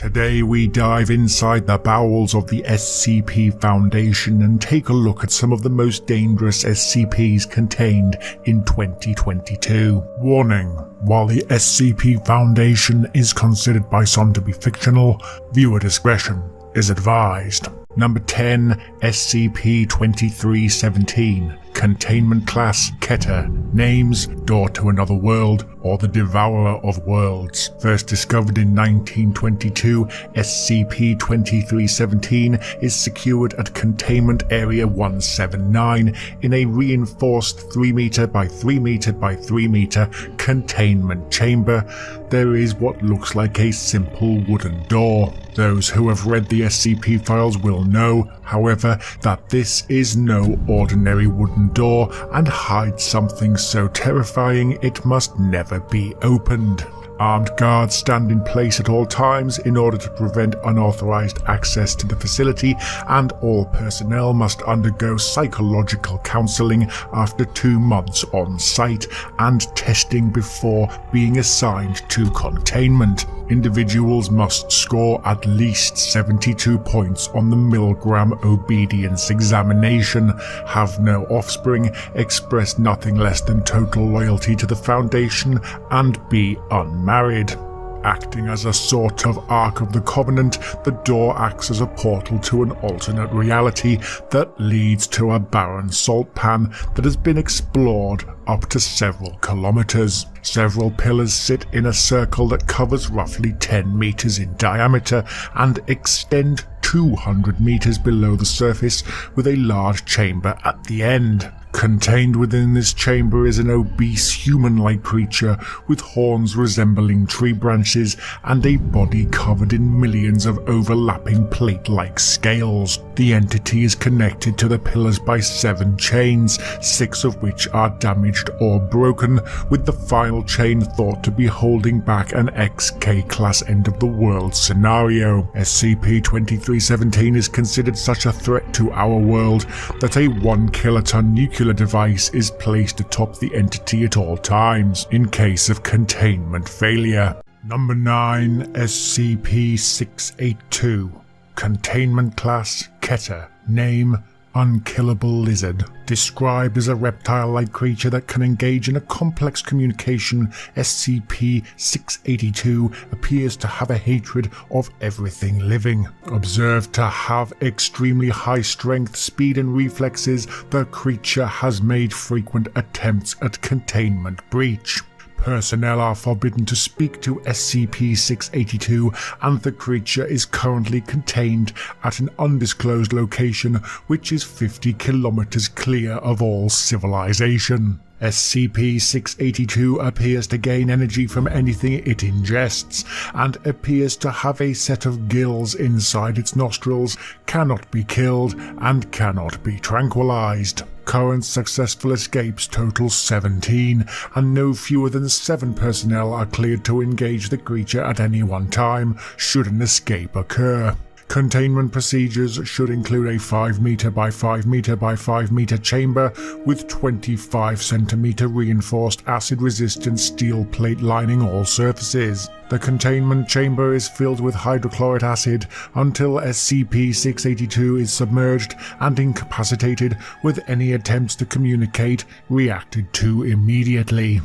Today we dive inside the bowels of the SCP Foundation and take a look at some of the most dangerous SCPs contained in 2022. Warning: while the SCP Foundation is considered by some to be fictional, viewer discretion is advised. Number 10, SCP-2317, Containment Class Keter, names Door to Another World or the Devourer of Worlds. First discovered in 1922, SCP-2317 is secured at Containment Area 179 in a reinforced 3m by 3m by 3m containment chamber. There is what looks like a simple wooden door. Those who have read the SCP files will know, however, that this is no ordinary wooden door and hides something so terrifying it must never be opened. Armed guards stand in place at all times in order to prevent unauthorized access to the facility, and all personnel must undergo psychological counseling after 2 months on site and testing before being assigned to containment. Individuals must score at least 72 points on the Milgram Obedience Examination, have no offspring, express nothing less than total loyalty to the Foundation, and be unmarried. Acting as a sort of Ark of the Covenant, the door acts as a portal to an alternate reality that leads to a barren salt pan that has been explored up to several kilometers. Several pillars sit in a circle that covers roughly 10 meters in diameter and extend 200 meters below the surface, with a large chamber at the end. Contained within this chamber is an obese human-like creature with horns resembling tree branches and a body covered in millions of overlapping plate-like scales. The entity is connected to the pillars by 7 chains, 6 of which are damaged or broken, with the final chain thought to be holding back an XK-class end-of-the-world scenario. SCP-2317 is considered such a threat to our world that a 1 kiloton nuclear device is placed atop the entity at all times, in case of containment failure. Number 9, SCP-682, Containment Class Keter, name Un-killable Lizard. Described as a reptile-like creature that can engage in a complex communication, SCP-682 appears to have a hatred of everything living. Observed to have extremely high strength, speed and reflexes, the creature has made frequent attempts at containment breach. Personnel are forbidden to speak to SCP-682, and the creature is currently contained at an undisclosed location which is 50 kilometers clear of all civilization. SCP-682 appears to gain energy from anything it ingests, and appears to have a set of gills inside its nostrils, cannot be killed, and cannot be tranquilized. Current successful escapes total 17, and no fewer than 7 personnel are cleared to engage the creature at any one time, should an escape occur. Containment procedures should include a 5m by 5m by 5m chamber with 25 cm reinforced acid-resistant steel plate lining all surfaces. The containment chamber is filled with hydrochloric acid until SCP-682 is submerged and incapacitated, with any attempts to communicate reacted to immediately.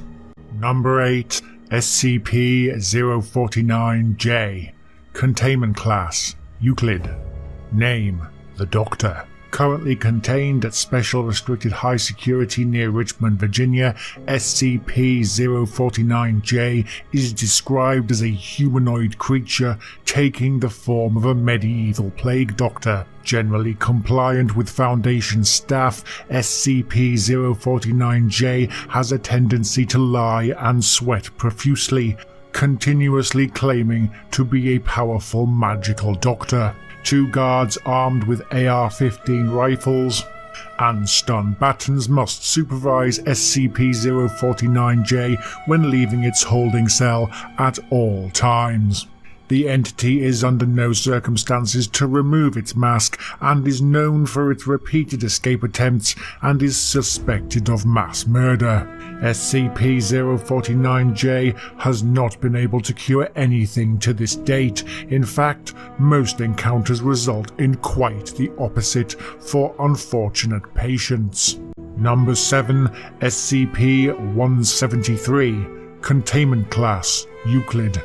Number 8, SCP-049-J, Containment Class Euclid, name The Doctor. Currently contained at Special Restricted High Security near Richmond, Virginia, SCP-049-J is described as a humanoid creature taking the form of a medieval plague doctor. Generally compliant with Foundation staff, SCP-049-J has a tendency to lie and sweat profusely, continuously claiming to be a powerful magical doctor. 2 guards armed with AR-15 rifles and stun batons must supervise SCP-049-J when leaving its holding cell at all times. The entity is under no circumstances to remove its mask and is known for its repeated escape attempts and is suspected of mass murder. SCP-049-J has not been able to cure anything to this date. In fact, most encounters result in quite the opposite for unfortunate patients. Number 7. SCP-173. Containment Class Euclid.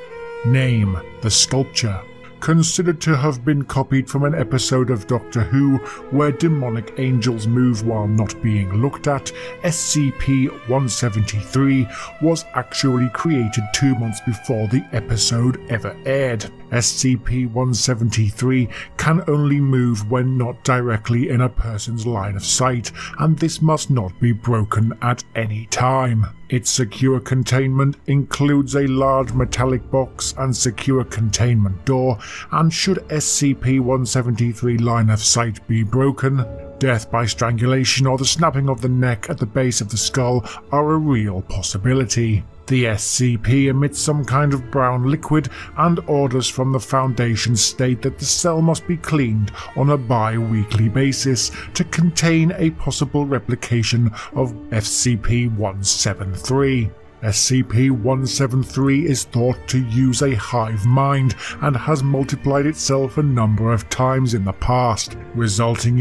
Name: The Sculpture. Considered to have been copied from an episode of Doctor Who where demonic angels move while not being looked at, SCP-173 was actually created 2 months before the episode ever aired. SCP-173 can only move when not directly in a person's line of sight, and this must not be broken at any time. Its secure containment includes a large metallic box and secure containment door, and should SCP-173 line of sight be broken, death by strangulation or the snapping of the neck at the base of the skull are a real possibility. The SCP emits some kind of brown liquid, and orders from the Foundation state that the cell must be cleaned on a bi-weekly basis to contain a possible replication of SCP-173. SCP-173 is thought to use a hive mind and has multiplied itself a number of times in the past, resulting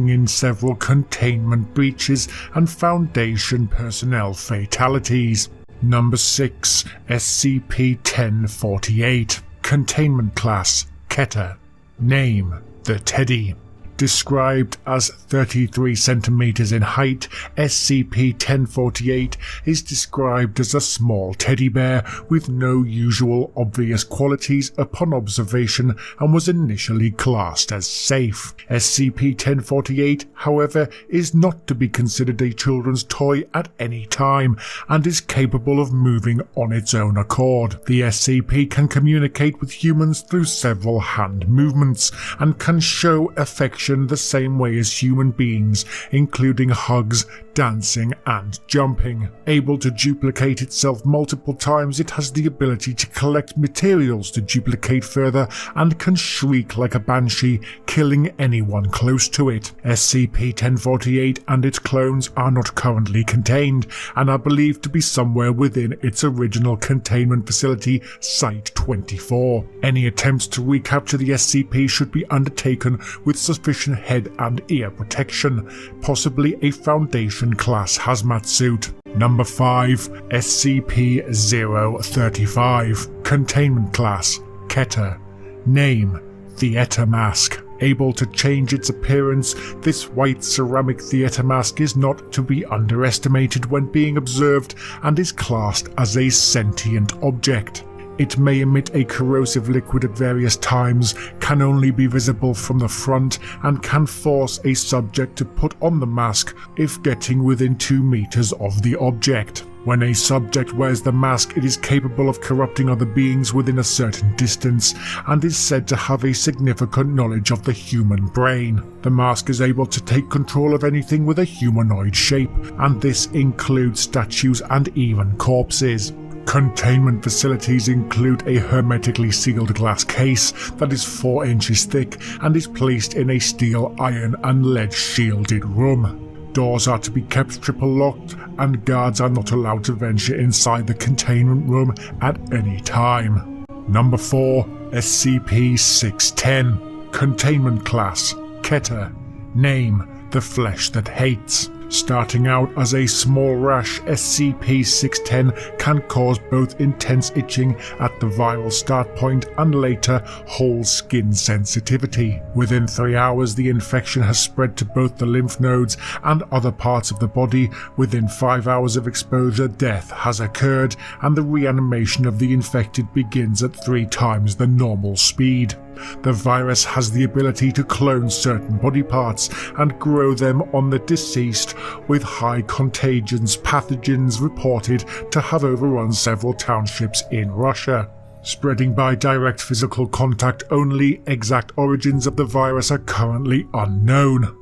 in several containment breaches and Foundation personnel fatalities. Number 6. SCP-1048. Containment Class Keter. Name: The Teddy. Described as 33 centimeters in height, SCP-1048 is described as a small teddy bear with no usual obvious qualities upon observation and was initially classed as safe. SCP-1048, however, is not to be considered a children's toy at any time and is capable of moving on its own accord. The SCP can communicate with humans through several hand movements and can show affection the same way as human beings, including hugs, dancing, and jumping. Able to duplicate itself multiple times, it has the ability to collect materials to duplicate further and can shriek like a banshee, killing anyone close to it. SCP-1048 and its clones are not currently contained and are believed to be somewhere within its original containment facility, Site-24. Any attempts to recapture the SCP should be undertaken with sufficient head and ear protection, possibly a Foundation-class hazmat suit. Number 5. SCP-035. Containment Class Keter. Name: Theater Mask. Able to change its appearance, this white ceramic theater mask is not to be underestimated when being observed and is classed as a sentient object. It may emit a corrosive liquid at various times, can only be visible from the front, and can force a subject to put on the mask if getting within 2 meters of the object. When a subject wears the mask, it is capable of corrupting other beings within a certain distance, and is said to have a significant knowledge of the human brain. The mask is able to take control of anything with a humanoid shape, and this includes statues and even corpses. Containment facilities include a hermetically sealed glass case that is 4 inches thick and is placed in a steel, iron, and lead shielded room. Doors are to be kept triple locked, and guards are not allowed to venture inside the containment room at any time. Number 4. SCP-610. Containment Class Keter. Name: The Flesh That Hates. Starting out as a small rash, SCP-610 can cause both intense itching at the viral start point and later whole skin sensitivity. Within 3 hours, the infection has spread to both the lymph nodes and other parts of the body. Within 5 hours of exposure, death has occurred, and the reanimation of the infected begins at 3 times the normal speed. The virus has the ability to clone certain body parts and grow them on the deceased, with high contagions pathogens reported to have overrun several townships in Russia. Spreading by direct physical contact only, exact origins of the virus are currently unknown.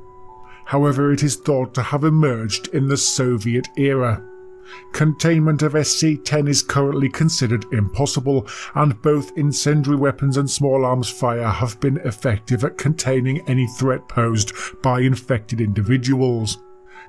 However, it is thought to have emerged in the Soviet era. Containment of SC-10 is currently considered impossible, and both incendiary weapons and small arms fire have been effective at containing any threat posed by infected individuals.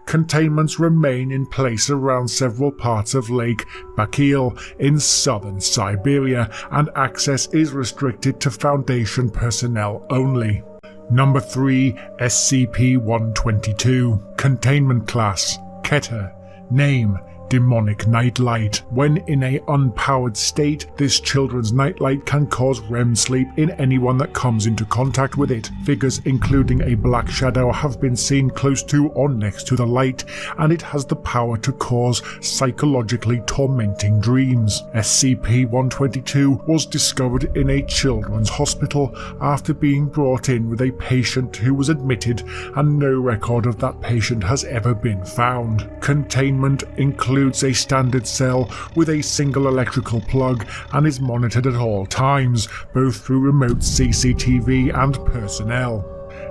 Containments remain in place around several parts of Lake Baikal in southern Siberia, and access is restricted to Foundation personnel only. Number 3. SCP-122. Containment Class Keter. Name Demonic Nightlight. When in a unpowered state, this children's nightlight can cause REM sleep in anyone that comes into contact with it. Figures including a black shadow have been seen close to or next to the light, and it has the power to cause psychologically tormenting dreams. SCP-122 was discovered in a children's hospital after being brought in with a patient who was admitted, and no record of that patient has ever been found. Containment includes a standard cell with a single electrical plug and is monitored at all times, both through remote CCTV and personnel.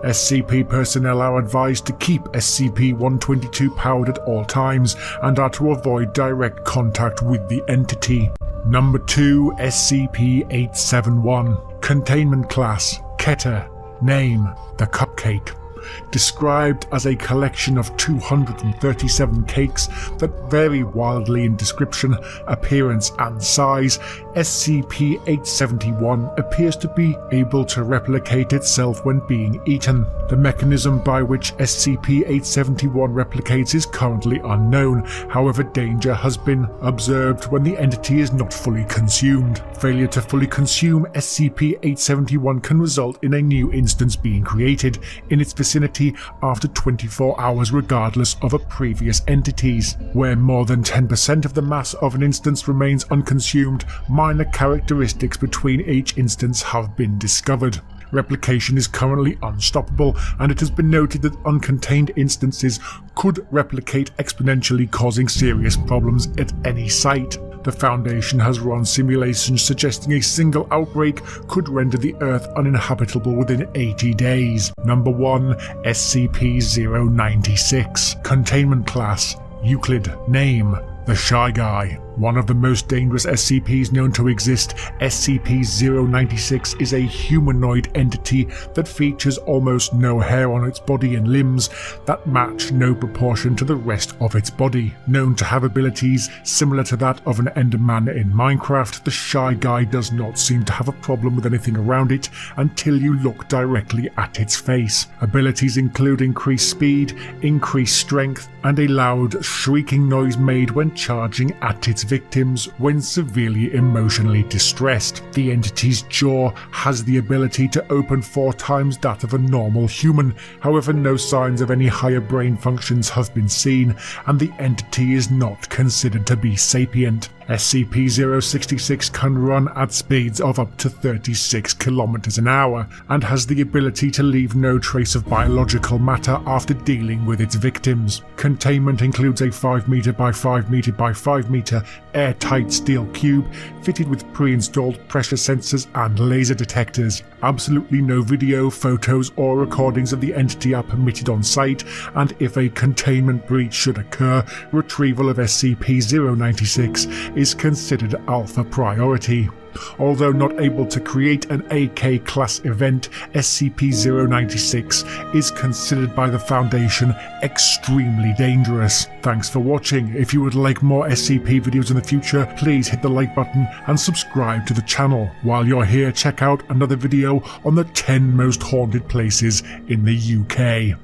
SCP personnel are advised to keep SCP-122 powered at all times and are to avoid direct contact with the entity. Number 2. SCP-871. Containment Class Keter. Name The Cupcake. Described as a collection of 237 cakes that vary wildly in description, appearance and size, SCP-871 appears to be able to replicate itself when being eaten. The mechanism by which SCP-871 replicates is currently unknown, however danger has been observed when the entity is not fully consumed. Failure to fully consume SCP-871 can result in a new instance being created in its vicinity after 24 hours regardless of a previous entity's. Where more than 10% of the mass of an instance remains unconsumed, minor characteristics between each instance have been discovered. Replication is currently unstoppable, and it has been noted that uncontained instances could replicate exponentially, causing serious problems at any site. The Foundation has run simulations suggesting a single outbreak could render the Earth uninhabitable within 80 days. Number 1. SCP-086. Containment Class Euclid. Name The Shy Guy. One of the most dangerous SCPs known to exist, SCP-086 is a humanoid entity that features almost no hair on its body and limbs that match no proportion to the rest of its body. Known to have abilities similar to that of an Enderman in Minecraft, the Shy Guy does not seem to have a problem with anything around it until you look directly at its face. Abilities include increased speed, increased strength, and a loud, shrieking noise made when charging at its victims when severely emotionally distressed. The entity's jaw has the ability to open 4 times that of a normal human, however no signs of any higher brain functions have been seen, and the entity is not considered to be sapient. SCP-066 can run at speeds of up to 36 km an hour, and has the ability to leave no trace of biological matter after dealing with its victims. Containment includes a 5 meter by 5 meter by 5 meter airtight steel cube fitted with pre-installed pressure sensors and laser detectors. Absolutely no video, photos or recordings of the entity are permitted on site, and if a containment breach should occur, retrieval of SCP-096 is considered alpha priority. Although not able to create an AK class event, SCP-096 is considered by the Foundation extremely dangerous. Thanks for watching. If you would like more SCP videos in the future, please hit the like button and subscribe to the channel. While you're here, check out another video on the 10 most haunted places in the UK.